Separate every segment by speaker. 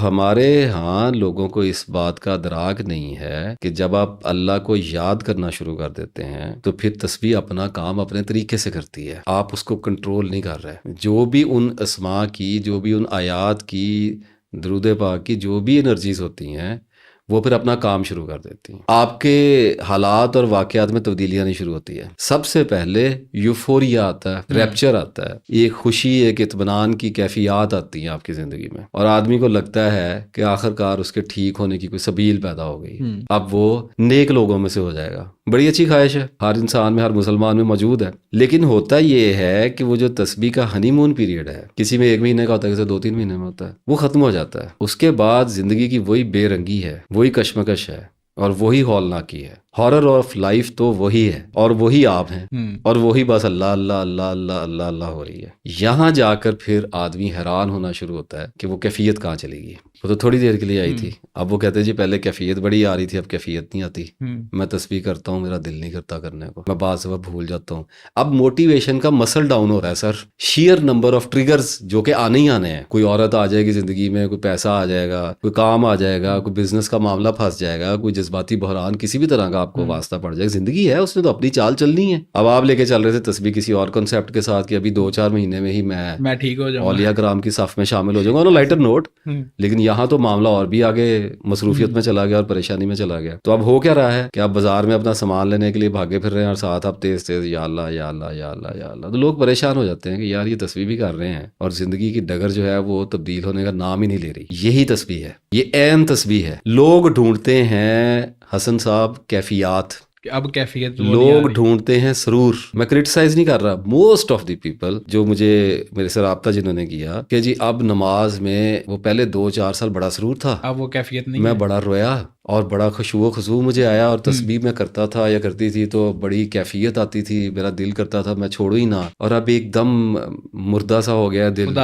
Speaker 1: ہمارے ہاں لوگوں کو اس بات کا ادراک نہیں ہے کہ جب آپ اللہ کو یاد کرنا شروع کر دیتے ہیں تو پھر تسبیح اپنا کام اپنے طریقے سے کرتی ہے، آپ اس کو کنٹرول نہیں کر رہے۔ جو بھی ان اسماء کی، جو بھی ان آیات کی، درود پاک کی جو بھی انرجیز ہوتی ہیں وہ پھر اپنا کام شروع کر دیتی ہیں، آپ کے حالات اور واقعات میں تبدیلی آنی شروع ہوتی ہے۔ سب سے پہلے یوفوریا آتا ہے، ریپچر آتا ہے، ایک خوشی، ایک اطمینان کی کیفیات آتی ہیں آپ کی زندگی میں، اور آدمی کو لگتا ہے کہ آخر کار اس کے ٹھیک ہونے کی کوئی سبیل پیدا ہو گئی، اب وہ نیک لوگوں میں سے ہو جائے گا۔ بڑی اچھی خواہش ہے، ہر انسان میں، ہر مسلمان میں موجود ہے، لیکن ہوتا یہ ہے کہ وہ جو تسبیح کا ہنی مون پیریڈ ہے، کسی میں 1 مہینے کا ہوتا ہے، کسی 2-3 مہینے میں ہوتا ہے، وہ ختم ہو جاتا ہے۔ اس کے بعد زندگی کی وہی بے رنگی ہے، وہی کشمکش ہے، اور وہی ہولناکی ہے۔ ہارر آف لائف تو وہی ہے، اور وہی آپ ہیں، اور وہی بس اللہ اللہ اللہ اللہ اللہ اللہ ہو رہی ہے۔ یہاں جا کر پھر آدمی حیران ہونا شروع ہوتا ہے کہ وہ کیفیت کہاں چلی گئی۔ وہ تو تھوڑی دیر کے لیے آئی تھی، اب وہ کہتے ہیں جی پہلے کیفیت بڑی آ رہی تھی، اب کیفیت نہیں آتی، میں تسبیح کرتا ہوں میرا دل نہیں کرتا کرنے کو، میں بعض دفعہ بھول جاتا ہوں۔ اب موٹیویشن کا مسل ڈاؤن ہو رہا ہے سر، شیئر نمبر آف ٹریگرز جو کہ آنے ہی آنے ہیں۔ کوئی عورت آ جائے گی زندگی میں، کوئی پیسہ آ جائے گا، کوئی کام آ جائے گا، کوئی بزنس کا معاملہ پھنس جائے گا، کوئی جذباتی بحران کسی بھی طرح کا آپ کو واسطہ پڑ جائے گا۔ زندگی ہے، اس نے تو اپنی چال چلنی ہے۔ اب آپ لے کے چل رہے تھے تسبیح کسی اور کنسیپٹ کے ساتھ کہ ابھی 2-4 مہینے میں ہی میں
Speaker 2: ٹھیک ہو جاؤں گا،
Speaker 1: اولیاء کرام کی صف میں شامل ہو جاؤں گا، لائٹر نوٹ، لیکن یہاں تو معاملہ اور بھی آگے مصروفیت میں چلا گیا اور پریشانی میں چلا گیا۔ تو اب ہو کیا رہا ہے کہ آپ بازار میں اپنا سامان لینے کے لیے بھاگے پھر رہے ہیں، اور ساتھ آپ تیز تیز یا اللہ یا اللہ یا اللہ یا اللہ، تو لوگ پریشان ہو جاتے ہیں کہ یار یہ تسبیح بھی کر رہے ہیں اور زندگی کی ڈگر جو ہے وہ تبدیل ہونے کا نام ہی نہیں لے رہی۔ یہی تسبیح ہے، یہ عین تسبیح ہے۔ لوگ ڈھونڈتے ہیں حسن صاحب کیفیات،
Speaker 2: اب کیفیت
Speaker 1: لوگ ڈھونڈتے ہیں سرور۔ میں کرٹیسائز نہیں کر رہا، موسٹ آف دی پیپل جو مجھے میرے سے رابطہ جنہوں نے کیا کہ جی اب نماز میں وہ پہلے 2-4 سال بڑا سرور تھا،
Speaker 2: اب وہ کیفیت نہیں،
Speaker 1: میں بڑا رویا اور بڑا خشوع و خضوع مجھے آیا، اور تسبیح میں کرتا تھا یا کرتی تھی تو بڑی کیفیت آتی تھی، میرا دل کرتا تھا میں چھوڑوں ہی نہ، اور اب ایک دم مردہ سا ہو گیا دل،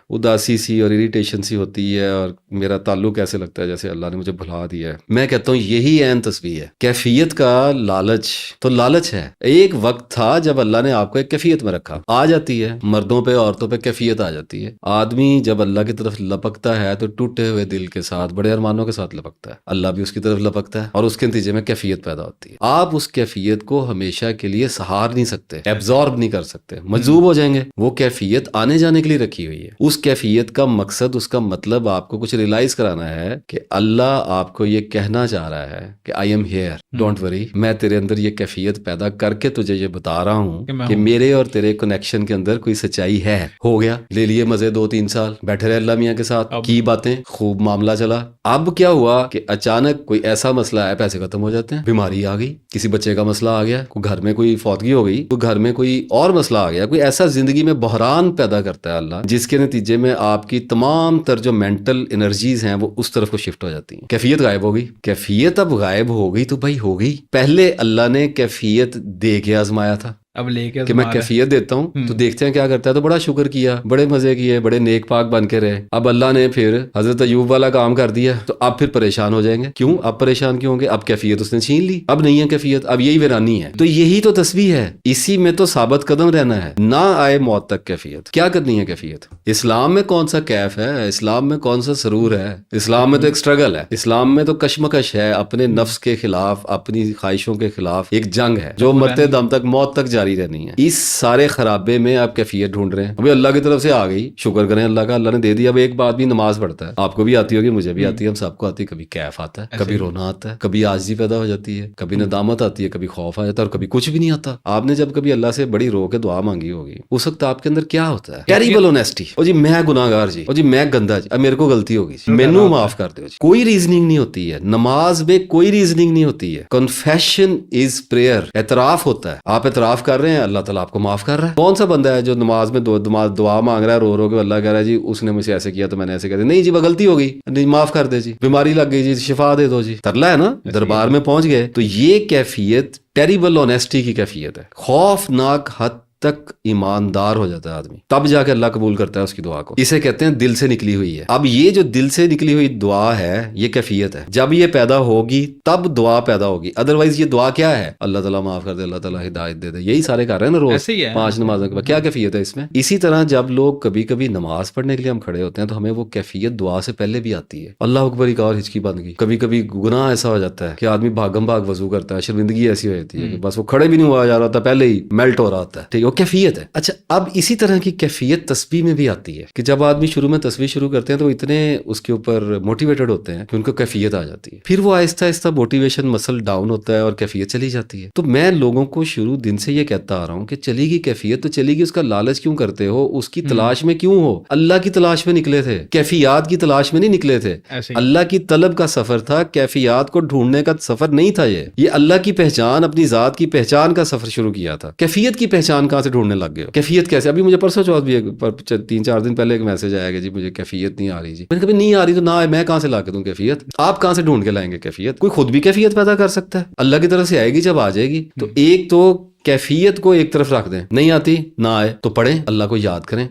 Speaker 1: اداسی سی اور اریٹیشن سی ہوتی ہے، اور میرا تعلق ایسے لگتا ہے جیسے اللہ نے مجھے بھلا دیا ہے۔ میں کہتا ہوں یہی عین تسبیح ہے۔ کیفیت کا لالچ تو لالچ ہے۔ ایک وقت تھا جب اللہ نے آپ کو ایک کیفیت میں رکھا، آ جاتی ہے مردوں پہ عورتوں پہ کیفیت آ جاتی ہے۔ آدمی جب اللہ کی طرف لپکتا ہے تو ٹوٹے ہوئے دل کے ساتھ، بڑے ارمانوں کے ساتھ لپکتا ہے، اللہ بھی اس کی طرف لپکتا ہے، اور اس کے نتیجے میں کیفیت پیدا ہوتی ہے۔ آپ اس کیفیت کو ہمیشہ کے لیے سہار نہیں سکتے، ایبزارب نہیں کر سکتے، مجذوب ہو جائیں گے۔ وہ کیفیت آنے جانے کے لیے رکھی ہوئی ہے۔ اس کیفیت کا مقصد، اس کا مطلب آپ کو کچھ ریلائز کرانا ہے کہ اللہ آپ کو یہ کہنا چاہ رہا ہے کہ I am here, don't worry, میں تیرے اندر یہ کیفیت پیدا کر کے تجھے یہ بتا رہا ہوں کہ میرے اور تیرے کنیکشن کے اندر کوئی سچائی ہے۔ ہو گیا، لے لیے مزے 2-3 سال، بیٹھے رہے اللہ میاں کے ساتھ، کی باتیں، خوب معاملہ چلا۔ اب کیا ہوا کہ اچانک کوئی ایسا مسئلہ ہے، پیسے ختم ہو جاتے ہیں، بیماری آ گئی، کسی بچے کا مسئلہ آ گیا، کوئی گھر میں کوئی فوتگی ہو گئی، کوئی گھر میں کوئی اور مسئلہ آ گیا، کوئی ایسا زندگی میں بحران پیدا کرتا ہے اللہ، جس کے نتیجے میں آپ کی تمام تر جو مینٹل انرجیز ہیں وہ اس طرف کو شفٹ ہو جاتی ہیں۔ کیفیت غائب ہو گئی۔ کیفیت اب غائب ہو گئی تو بھائی ہو گئی۔ پہلے اللہ نے کیفیت دے کے آزمایا تھا،
Speaker 2: اب لے کے
Speaker 1: کہ میں کیفیت دیتا ہوں تو دیکھتے ہیں کیا کرتا ہے، تو بڑا شکر کیا، بڑے مزے کیے، بڑے نیک پاک بن کے رہے۔ اب اللہ نے پھر حضرت ایوب والا کام کر دیا، تو اب پھر پریشان ہو جائیں گے۔ کیوں اب پریشان کیوں ہوں گے؟ اب کیفیت اس نے چھین لی، اب نہیں ہے کیفیت، اب یہی ویرانی ہے۔ تو یہی تو تسبیح ہے، اسی میں تو ثابت قدم رہنا ہے، نہ آئے موت تک کیفیت۔ کیا کرنی ہے کیفیت؟ اسلام میں کون سا کیف ہے؟ اسلام میں کون سا سرور ہے؟ اسلام میں تو ایک اسٹرگل ہے، اسلام میں تو کشمکش ہے، اپنے نفس کے خلاف، اپنی خواہشوں کے خلاف ایک جنگ ہے جو مرتے دم تک، موت تک جاری رہنی ہے۔ اس سارے خرابے میں آپ کیفیت ڈھونڈ رہے ہیں۔ ابھی اللہ کی طرف سے آ گئی، شکر کریں اللہ کا، اللہ نے دے دیا۔ اب ایک بات بھی، نماز پڑھتا ہے، آپ کو بھی آتی ہوگی، مجھے بھی آتی ہے، ہم سب کو آتی ہے۔ کبھی کیف آتا ہے، کبھی رونا آتا ہے، کبھی عاجزی پیدا ہو جاتی ہے، کبھی ندامت آتی ہے، کبھی خوف آ جاتا ہے، اور کبھی کچھ بھی نہیں آتا۔ آپ نے جب کبھی اللہ سے بڑی رو کے دعا مانگی ہوگی، اس وقت آپ کے اندر کیا ہوتا ہے؟ ٹیریبل اونیسٹی، او جی میں گناہ گار جی، او جی میں گندا جی، اب میرے کو غلطی ہوگی جی، مینوں معاف کر دو جی۔ کوئی ریزننگ نہیں ہوتی ہے نماز میں، کوئی ریزننگ نہیں ہوتی ہے۔ کنفیشن از پریئر، اعتراف ہوتا ہے۔ آپ اعتراف کر رہے ہیں، اللہ تعالیٰ آپ کو معاف کر رہا ہے۔ کون سا بندہ ہے جو نماز میں دعا مانگ رہا ہے رو کے، اللہ کہہ رہا ہے جی اس نے مجھ سے ایسے کیا تو میں نے ایسے کہہ دیا، نہیں جی وہ غلطی ہو گئی، نہیں معاف کر دے جی، بیماری لگ گئی جی شفا دے دو جی، ترلا ہے نا، دربار میں پہنچ گئے۔ تو یہ کیفیت ٹیریبل آنیسٹی کی کیفیت ہے، خوفناک حد تک ایماندار ہو جاتا ہے آدمی، تب جا کے اللہ قبول کرتا ہے اس کی دعا کو. اسے کہتے ہیں دل سے نکلی ہوئی ہے. اب یہ جو دل سے نکلی ہوئی دعا ہے یہ کیفیت ہے. جب یہ پیدا ہوگی تب دعا پیدا ہوگی. ادروائز یہ دعا کیا ہے؟ اللہ تعالیٰ معاف کر دے، اللہ تعالیٰ ہدایت دے دے، یہی سارے کر رہے ہیں نا روز
Speaker 2: ایسے ہی ہے
Speaker 1: 5 نمازوں کے بعد. کیا کیفیت ہے اس میں؟ اسی طرح جب لوگ کبھی کبھی نماز پڑھنے کے لیے ہم کھڑے ہوتے ہیں تو ہمیں وہ کیفیت دعا سے پہلے بھی آتی ہے. اللہ اکبر ایک اور ہچکی بن گئی. کبھی کبھی گناہ ایسا ہو جاتا ہے کہ آدمی بھاگم بھاگ وضو کرتا ہے، شرمندگی ایسی ہو جاتی ہے کہ بس وہ کھڑے بھی نہیں ہوا جا رہا ہوتا، پہلے ہی میلٹ ہو رہا ہوتا ہے. ٹھیک ہے، وہ کیفیت ہے. اچھا، اب اسی طرح کی کیفیت تسبیح میں بھی آتی ہے کہ جب آدمی شروع میں تسبیح شروع کرتے ہیں تو وہ اتنے اس کے اوپر موٹیویٹڈ ہوتے ہیں کہ ان کو کیفیت آ جاتی ہے. پھر وہ آہستہ آہستہ موٹیویشن مسل ڈاؤن ہوتا ہے اور کیفیت چلی جاتی ہے. تو میں لوگوں کو شروع دن سے یہ کہتا آ رہا ہوں کہ چلی گی کیفیت تو چلی گی، اس کا لالچ کیوں کرتے ہو؟ اس کی تلاش میں کیوں ہو؟ اللہ کی تلاش میں نکلے تھے، کیفیات کی تلاش میں نہیں نکلے تھے.
Speaker 2: ایسے ہی
Speaker 1: اللہ کی طلب کا سفر تھا، کیفیات کو ڈھونڈنے کا سفر نہیں تھا. یہ اللہ کی پہچان، اپنی ذات کی پہچان کا سفر شروع کیا تھا. کیفیت کی پہچان کہاں سے ڈھونڈنے لگ گئے ہو؟ کیفیت کیسے؟ ابھی مجھے پرسوں چوتھ بھی 3-4 دن پہلے ایک میسج آیا کہ جی مجھے کیفیت نہیں آ رہی. جی میں نے کبھی نہیں آ رہی تو نہ آئے، میں کہاں سے لا کے دوں کیفیت؟ آپ کہاں سے ڈھونڈ کے لائیں گے کیفیت؟ کوئی خود بھی کیفیت پیدا کر سکتا ہے، اللہ کی طرف سے آئے گی جب آ جائے گی. تو ایک تو کیفیت کو ایک طرف رکھ دیں، نہیں آتی نہ آئے تو پڑھیں، اللہ کو یاد کریں،